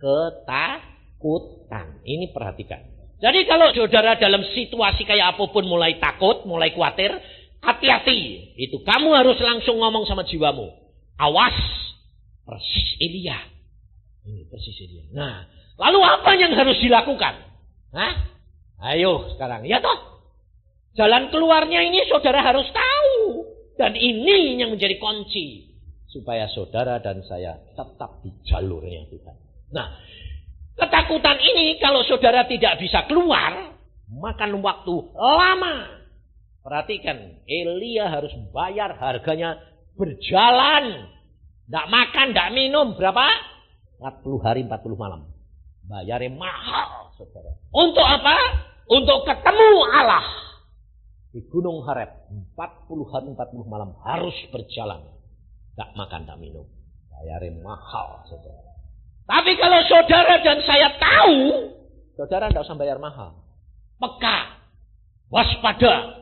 Ketakutan. Ini perhatikan. Jadi kalau saudara dalam situasi kayak apapun mulai takut, mulai khawatir, hati-hati. Itu kamu harus langsung ngomong sama jiwamu. Awas, persis Elia. Ini persis Elia. Nah, lalu apa yang harus dilakukan? Hah? Ayo sekarang, ya toh. Jalan keluarnya ini saudara harus tahu. Dan ini yang menjadi kunci supaya saudara dan saya tetap di jalurnya Tuhan. Nah, ketakutan ini kalau saudara tidak bisa keluar, makan waktu lama. Perhatikan, Elia harus bayar harganya berjalan. Tidak makan, tidak minum. Berapa? 40 hari, 40 malam. Bayarnya mahal, saudara. Untuk apa? Untuk ketemu Allah. Di Gunung Horeb. 40 hari, 40 malam harus berjalan. Tidak makan, tidak minum. Bayarnya mahal, saudara. Tapi kalau saudara dan saya tahu, saudara tidak usah bayar mahal. Peka. Waspada.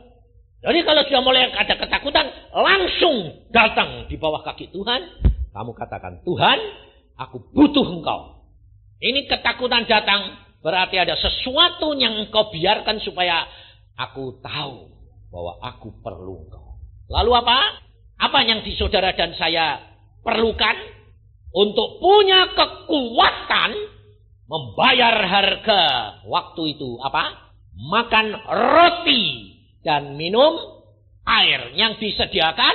Jadi kalau sudah mulai ada ketakutan, langsung datang di bawah kaki Tuhan. Kamu katakan, Tuhan, aku butuh Engkau. Ini ketakutan datang, berarti ada sesuatu yang Engkau biarkan supaya aku tahu bahwa aku perlu Engkau. Lalu apa? Apa yang di saudara dan saya perlukan? Untuk punya kekuatan membayar harga waktu itu apa? Makan roti dan minum air yang disediakan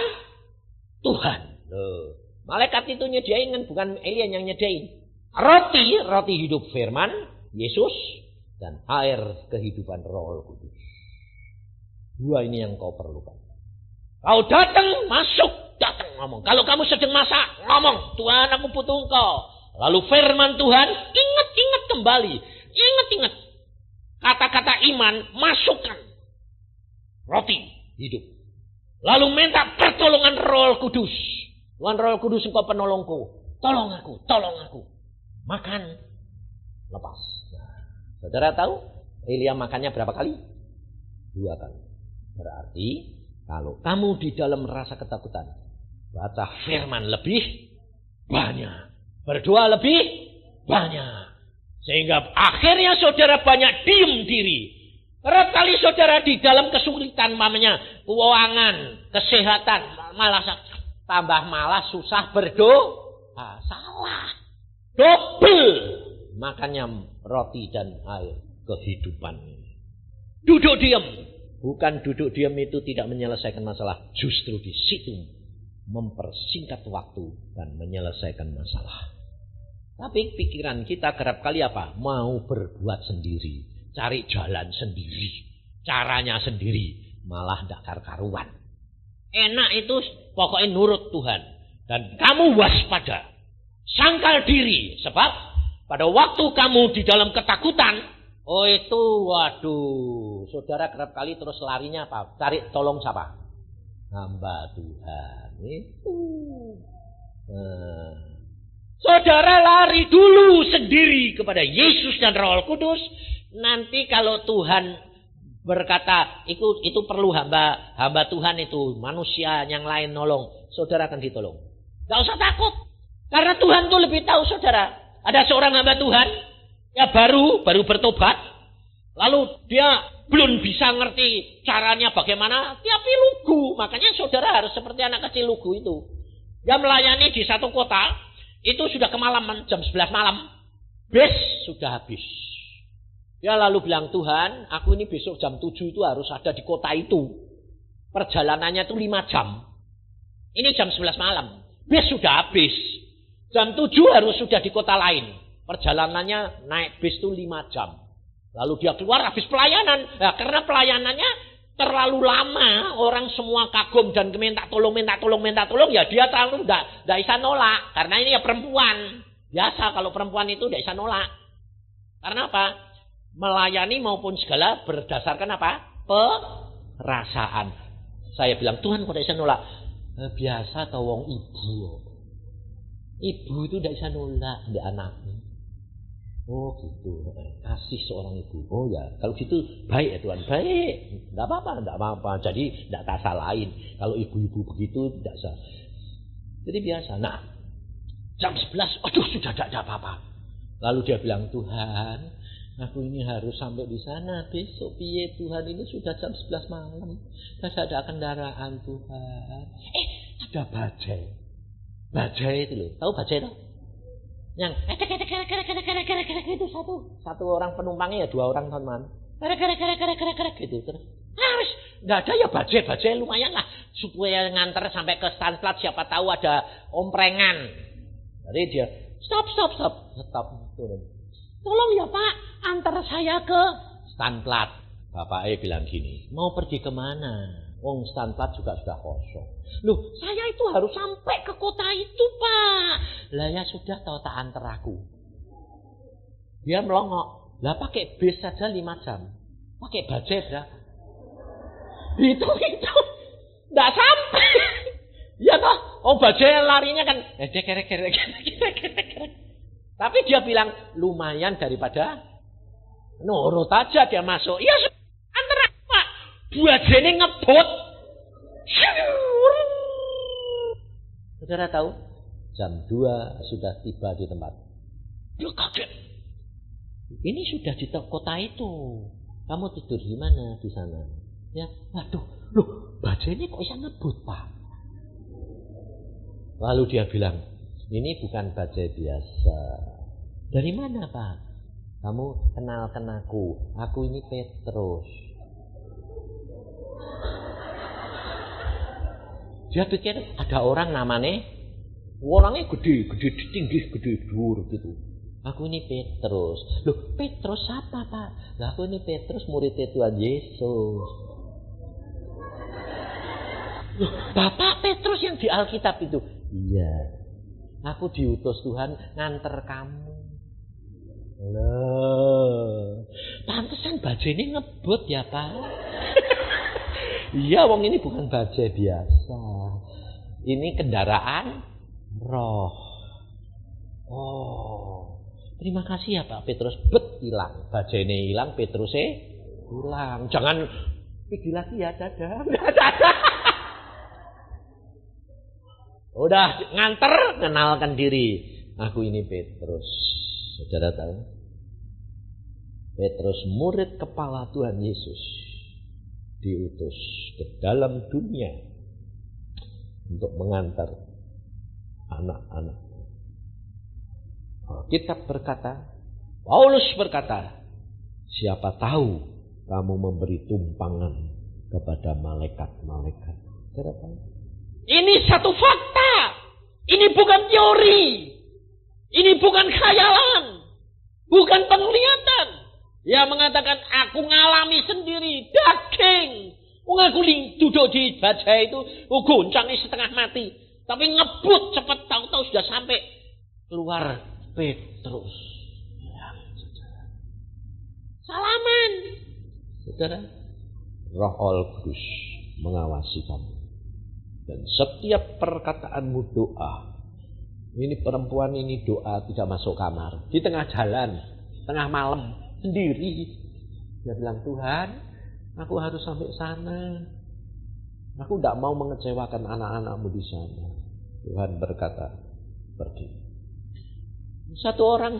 Tuhan. Loh, malaikat itu nyediain kan, bukan Elia yang nyediain. Roti hidup firman Yesus dan air kehidupan Roh Kudus. Dua ini yang kau perlukan. Kau datang, masuk, datang ngomong. Kalau kamu sedang masak, ngomong, Tuhan aku butuh Engkau. Lalu firman Tuhan, ingat kembali. Ingat. Kata-kata iman, masukkan. Roti, hidup. Lalu minta pertolongan Roh Kudus. Tuhan Roh Kudus Engkau penolongku. Tolong aku. Makan, lepas. Nah, saudara tahu, Elia makannya berapa kali? 2 kali. Berarti, kalau kamu di dalam rasa ketakutan, baca firman lebih banyak. Berdoa lebih banyak. Sehingga akhirnya saudara banyak diem diri. Kerap kali saudara di dalam kesulitan, mamanya keuangan, kesehatan, malah tambah malas, susah berdoa. Salah. Double makannya roti dan air kehidupan. Duduk diam. Bukan duduk diam itu tidak menyelesaikan masalah. Justru di situ mempersingkat waktu dan menyelesaikan masalah. Tapi pikiran kita kerap kali apa? Mau berbuat sendiri. Cari jalan sendiri. Caranya sendiri. Malah tidak karu-karuan. Enak itu pokoknya nurut Tuhan. Dan kamu waspada. Sangkal diri. Sebab pada waktu kamu di dalam ketakutan. Oh itu waduh. Saudara kerap kali terus larinya apa? Cari tolong siapa? Hamba Tuhan. Itu. Saudara lari dulu sendiri kepada Yesus dan Roh Kudus. Nanti kalau Tuhan berkata, itu perlu hamba Tuhan itu. Manusia yang lain nolong. Saudara akan ditolong. Gak usah takut. Karena Tuhan itu lebih tahu saudara. Ada seorang hamba Tuhan. Ya baru bertobat. Lalu dia belum bisa ngerti caranya bagaimana. Dia lugu. Makanya saudara harus seperti anak kecil lugu itu. Dia melayani di satu kota. Itu sudah kemalaman, jam 11 malam. Bis sudah habis. Dia lalu bilang, Tuhan, aku ini besok jam 7 itu harus ada di kota itu. Perjalanannya itu 5 jam. Ini jam 11 malam. Bis sudah habis. Jam 7 harus sudah di kota lain. Perjalanannya naik bis itu 5 jam. Lalu dia keluar habis pelayanan. Nah, karena pelayanannya terlalu lama, orang semua kagum dan minta tolong, ya dia terlalu tidak bisa nolak. Karena ini ya perempuan. Biasa kalau perempuan itu tidak bisa nolak. Karena apa? Melayani maupun segala berdasarkan apa? Perasaan. Saya bilang, Tuhan kok tidak bisa nolak? Biasa tawong ibu. Ibu itu tidak bisa nolak di anaknya. Oh gitu, kasih seorang ibu. Oh ya, kalau gitu baik ya Tuhan, baik. Tidak apa-apa. Jadi tidak tak salahin. Kalau ibu-ibu begitu tidak usah. Jadi biasa. Nah, jam 11, aduh sudah tidak apa-apa. Lalu dia bilang, Tuhan, aku ini harus sampai di sana besok. Piye Tuhan, ini sudah jam 11 malam. Tidak ada kendaraan Tuhan. Ada bajai. Bajai itu loh, tahu bajai itu? Yang itu satu orang penumpangnya ya 2 orang teman. Gitu terus. Nggak ada ya bajai lumayan lah. supaya nganter sampai ke Stanplat, siapa tahu ada omprengan. Jadi dia stop, turun. Tolong ya Pak, antar saya ke Stanplat. Bapaknya bilang gini, mau pergi kemana? Wong Stanplat juga sudah kosong. Loh, saya itu harus sampai ke kota itu Pak. Lah ya sudah, tahu tak antar aku. Dia melongok. Lah pakai bis saja 5 jam. Pakai budget berapa? Itu. Nggak sampai. Ya toh, budget larinya kan. Kerek. Tapi dia bilang, lumayan daripada nurut aja dia masuk. Ya antar aku Pak. Budgetnya ngebut. Saudara tahu? Jam 2 sudah tiba di tempat. Dia kaget. Ini sudah di kota itu. Kamu tidur di mana di sana? Ya, waduh, loh, bajanya kok bisa ngebut Pak? Lalu dia bilang, ini bukan bajai biasa. Dari mana Pak? Kamu kenalkan aku. Aku ini Petrus. Dia pikir ada orang namanya, orangnya gede, tinggi, gede, dur gitu. Aku ini Petrus. Loh, Petrus siapa Pak? Lah aku ini Petrus, muridnya Tuhan Yesus. Loh, Bapak Petrus yang di Alkitab itu? Iya. Aku diutus Tuhan nganter kamu. Loh, pantesan bajanya ngebut ya Pak? Iya, wong ini bukan bajai biasa. Ini kendaraan roh. Oh, terima kasih ya Pak Petrus. Hilang. Bajainya hilang, Petrusnya hilang. Jangan pergi lagi ya, dadah. Udah nganter, kenalkan diri. Aku ini Petrus. Saudara tahu? Petrus murid kepala Tuhan Yesus. Diutus ke dalam dunia untuk mengantar anak-anak. Alkitab berkata, Paulus berkata, siapa tahu kamu memberi tumpangan kepada malaikat-malaikat. Ini satu fakta. Ini bukan teori. Ini bukan khayalan. Bukan penglihatan. Dia mengatakan, aku ngalami sendiri, daging. Aku duduk di bajai itu, goncangnya setengah mati. Tapi ngebut cepat, tahu-tahu sudah sampai keluar Petrus. Ya, saudara. Salaman. Saudara, Roh Al-Kudus mengawasi kamu. Dan setiap perkataanmu doa. Ini perempuan ini doa tidak masuk kamar. Di tengah jalan, tengah malam. Sendiri. Dia bilang, Tuhan, aku harus sampai sana. Aku tidak mau mengecewakan anak-anakmu di sana. Tuhan berkata, pergi. Satu orang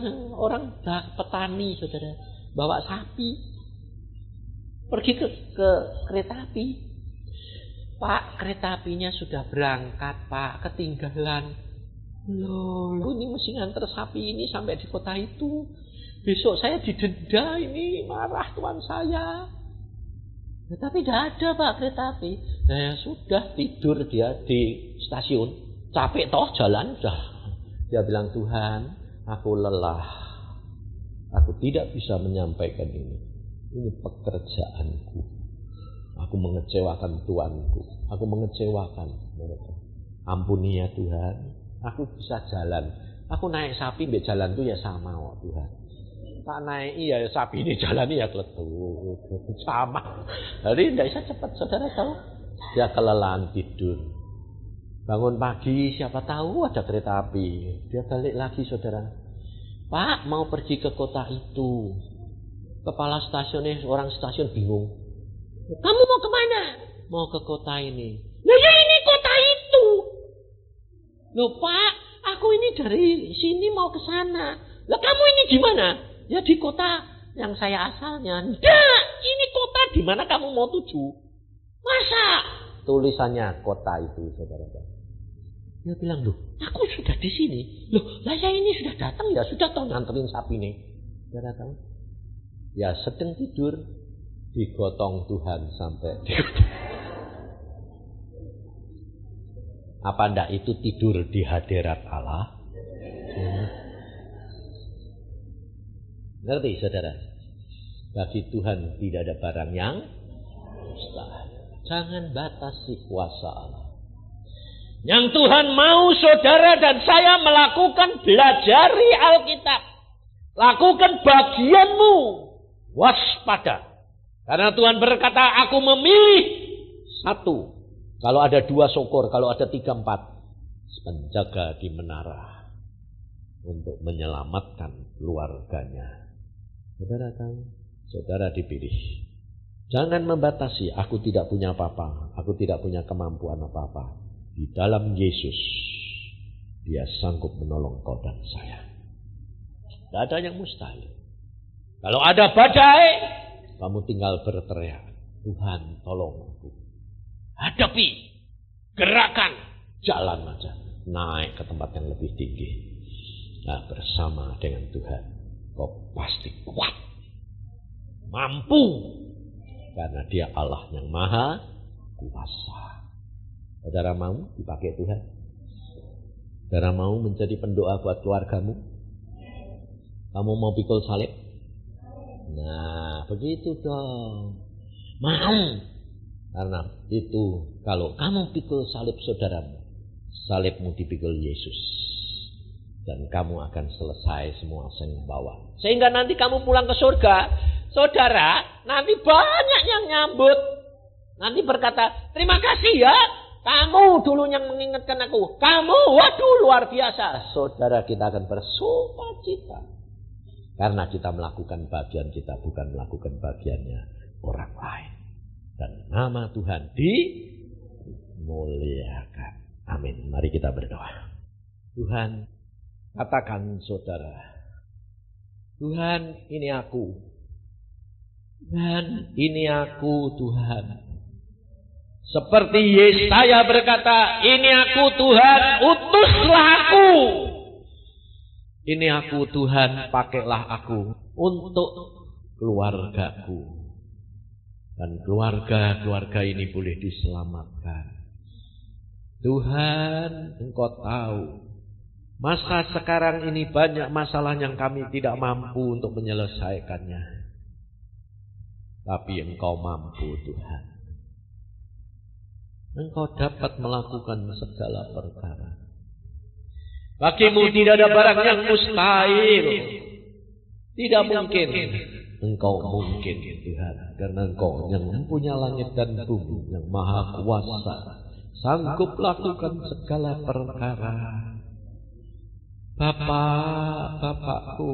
petani, saudara, bawa sapi. Pergi ke kereta api. Pak, kereta apinya sudah berangkat, Pak. Ketinggalan. Loh, ini mesti nganter sapi ini sampai di kota itu. Besok saya didenda, ini marah tuan saya. Ya, tapi tidak ada Pak kereta api. Nah, ya sudah, tidur dia di stasiun. Capek toh jalan dah. Dia bilang, Tuhan, aku lelah. Aku tidak bisa menyampaikan ini. Ini pekerjaanku. Aku mengecewakan Tuanku. Aku mengecewakan mereka. Ampuni ya Tuhan. Aku bisa jalan. Aku naik sapi di jalan itu ya sama kok Tuhan. Tak naik ya sapi ini jalan ya kletuk sama. Jadi tidak bisa cepat, saudara tahu. Dia kelelahan tidur. Bangun pagi siapa tahu ada kereta api. Dia balik lagi saudara. Pak mau pergi ke kota itu. Kepala stasiunnya orang stasiun bingung. Kamu mau kemana? Mau ke kota ini. Nah ya ini kota itu. Loh Pak, aku ini dari sini mau ke sana. Lah kamu ini di mana? Ya di kota yang saya asalnya. Nggak, ini kota di mana kamu mau tuju. Masa? Tulisannya kota itu, saudara. Dia bilang, loh, aku sudah di sini. Loh, lah saya ini sudah datang ya, sudah tahu nganterin sapi nih. Saudara tahu? Ya sedang tidur, digotong Tuhan sampai di kota. Apa ndak itu tidur di hadirat Allah? Ngerti saudara? Bagi Tuhan tidak ada barang yang mustahil. Jangan batasi kuasa Allah. Yang Tuhan mau saudara dan saya melakukan, belajari Alkitab. Lakukan bagianmu. Waspada. Karena Tuhan berkata, aku memilih satu. Kalau ada 2 syukur, kalau ada 3, 4. Penjaga di menara. Untuk menyelamatkan keluarganya. Saudara tahu, saudara dipilih. Jangan membatasi, aku tidak punya apa-apa. Aku tidak punya kemampuan apa-apa. Di dalam Yesus, Dia sanggup menolong kau dan saya. Tidak ada yang mustahil. Kalau ada badai, kamu tinggal berteriak, Tuhan tolong aku. Hadapi, gerakan, jalan aja. Naik ke tempat yang lebih tinggi. Nah, bersama dengan Tuhan, kau pasti kuat. Mampu. Karena Dia Allah yang maha kuasa. Saudara mau dipakai Tuhan? Saudara mau menjadi pendoa buat keluargamu? Kamu mau pikul salib? Nah, begitu dong. Mau. Karena itu, kalau kamu pikul salib saudaramu, salibmu dipikul Yesus. Dan kamu akan selesai semua yang bawa. Sehingga nanti kamu pulang ke surga, saudara, nanti banyak yang nyambut. Nanti berkata, terima kasih ya. Kamu dulu yang mengingatkan aku. Kamu, waduh luar biasa. Saudara, kita akan bersukacita. Karena kita melakukan bagian kita, bukan melakukan bagiannya orang lain. Dan nama Tuhan dimuliakan. Amin. Mari kita berdoa. Tuhan, katakan saudara. Tuhan, ini aku. Tuhan, ini aku Tuhan. Seperti Yesaya berkata, ini aku Tuhan, utuslah aku. Ini aku Tuhan, pakailah aku untuk keluargaku. Dan keluarga-keluarga ini boleh diselamatkan. Tuhan, Engkau tahu. Masa sekarang ini banyak masalah yang kami tidak mampu untuk menyelesaikannya. Tapi Engkau mampu Tuhan. Engkau dapat melakukan segala perkara. Bagimu tidak ada barang yang mustahil. Tidak mungkin. Engkau mungkin Tuhan. Karena Engkau yang mempunyai langit dan bumi, yang maha kuasa, sanggup lakukan segala perkara. Bapakku,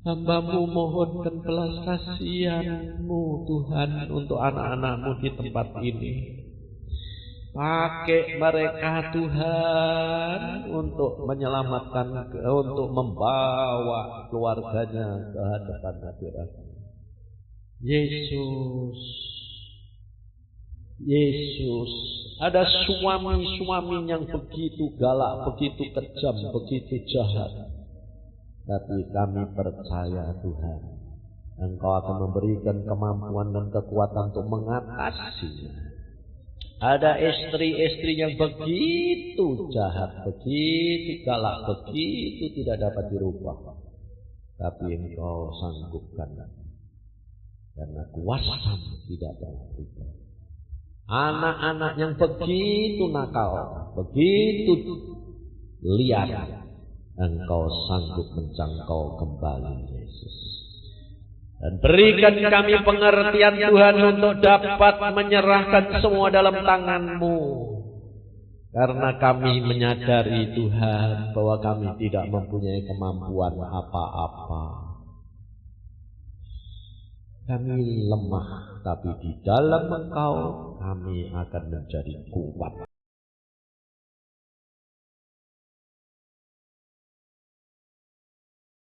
Hamba-Mu mohonkan belas kasihan-Mu Tuhan untuk anak-anak-Mu di tempat ini. Pakai mereka Tuhan untuk menyelamatkan, untuk membawa keluarganya ke hadapan hadirat. Yesus, ada suami-suami yang begitu galak, begitu kejam, begitu jahat. Tapi kami percaya Tuhan, Engkau akan memberikan kemampuan dan kekuatan untuk mengatasinya. Ada istri-istri yang begitu jahat, begitu galak, begitu tidak dapat dirubah. Tapi Engkau sanggupkan. Karena kuasa-Mu tidak berubah. Anak-anak yang begitu nakal, begitu liar, Engkau sanggup menjangkau kembali Yesus. Dan berikan kami pengertian Tuhan untuk dapat menyerahkan semua dalam tangan-Mu. Karena kami menyadari Tuhan bahwa kami tidak mempunyai kemampuan apa-apa. Kami lemah, tapi di dalam Engkau kami akan menjadi kuat.